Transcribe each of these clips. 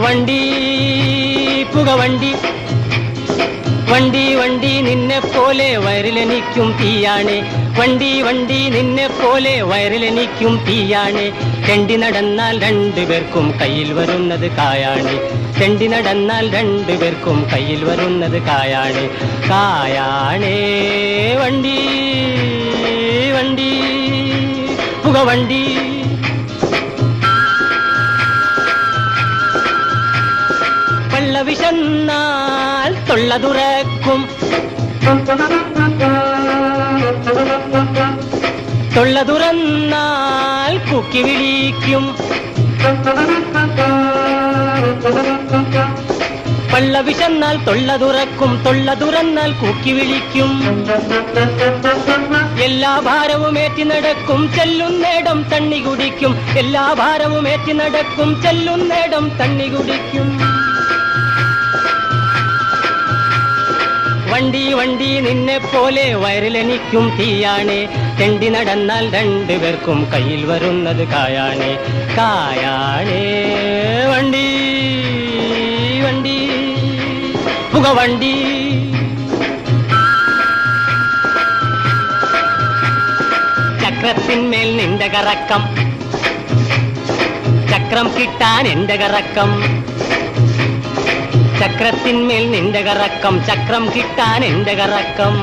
വണ്ടി പുകവണ്ടി വണ്ടി വണ്ടി നിന്നെ പോലെ വയറിലെനിക്കും തീയാണ് വണ്ടി വണ്ടി നിന്നെ പോലെ വയറിലെനിക്കും തീയാണ് തെണ്ടി നടന്നാൽ രണ്ടുപേർക്കും കയ്യിൽ വരുന്നത് കായാണ് തെണ്ടി നടന്നാൽ രണ്ടുപേർക്കും കയ്യിൽ വരുന്നത് കായാണ് കായാണേ വണ്ടി വണ്ടി പുകവണ്ടി പള്ള വിശന്നാൽ തൊള്ള തുറക്കും തൊള്ള തുറന്നാൽ കുക്കി വിളിക്കും പള്ള വിശന്നാൽ തൊള്ള തുറക്കും തൊള്ള തുറന്നാൽ കുക്കി വിളിക്കും എല്ലാ ഭാരവും ഏറ്റി നടക്കും ചെല്ലുന്നേടം തണ്ണി കുടിക്കും എല്ലാ ഭാരവും ഏറ്റി നടക്കും ചെല്ലുന്നേടം തണ്ണി കുടിക്കും വണ്ടി വണ്ടി നിന്നെ പോലെ വയറിലെനിക്കും തീയാണ് തെണ്ടി നടന്നാൽ രണ്ടുപേർക്കും കയ്യിൽ വരുന്നത് കായാണ് കായാണ് വണ്ടി വണ്ടി പുകവണ്ടി ചക്രത്തിന്മേൽ നിന്റെ കറക്കം ചക്രം കിട്ടാൻ എന്റെ കറക്കം ചക്രത്തിന്മേൽ നിന്റെ കറക്കം ചക്രം കിട്ടാൻ എന്റെ കറക്കം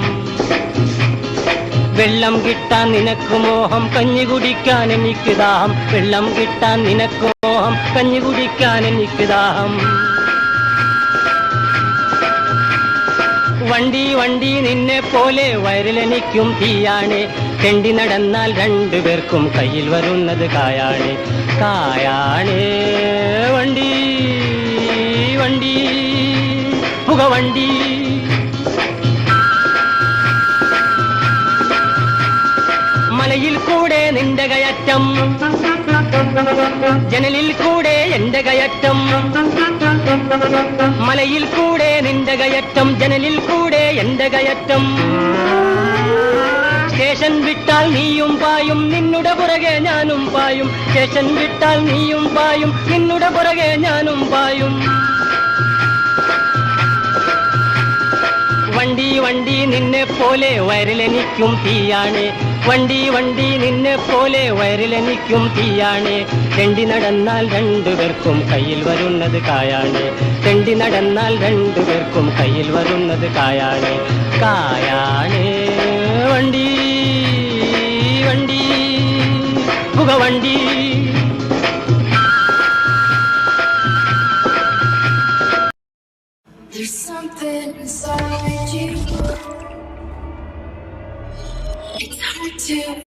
വെള്ളം കിട്ടാൻ നിനക്ക് മോഹം കഞ്ഞി കുടിക്കാൻ എനിക്ക് ദാഹം വെള്ളം കിട്ടാൻ നിനക്ക് മോഹം കഞ്ഞി കുടിക്കാൻ എനിക്ക് ദാഹം വണ്ടി വണ്ടി നിന്നെ പോലെ വയറിലെനിക്കും തീയാണ് തെണ്ടി നടന്നാൽ രണ്ടുപേർക്കും കയ്യിൽ വരുന്നത് കായാണ് കായാണ് വണ്ടി വണ്ടി പുകവണ്ടി മലയിൽ കൂടെ നിന്റെ കയറ്റം ജനലിൽ കൂടെ എന്റെ കയറ്റം മലയിൽ കൂടെ നിന്റെ കയറ്റം ജനലിൽ കൂടെ എന്റെ കയറ്റം സ്റ്റേഷൻ വിട്ടാൽ നീയും പായും നിന്നുടെ പുറകെ ഞാനും പായും സ്റ്റേഷൻ വിട്ടാൽ നീയും പായും നിന്നുടെ പുറകെ ഞാനും പായും വണ്ടി വണ്ടി നിന്നെ പോലെ വയറിലെനിക്കും തീയാണ് വണ്ടി വണ്ടി നിന്നെ പോലെ വയറിലെനിക്കും തീയാണ് തെണ്ടി നടന്നാൽ രണ്ടുപേർക്കും കയ്യിൽ വരുന്നത് കായാണ് തെണ്ടി നടന്നാൽ രണ്ടുപേർക്കും കയ്യിൽ വരുന്നത് കായാണ് കായാണ് വണ്ടി വണ്ടി പുകവണ്ടി There's something inside you. It's hard to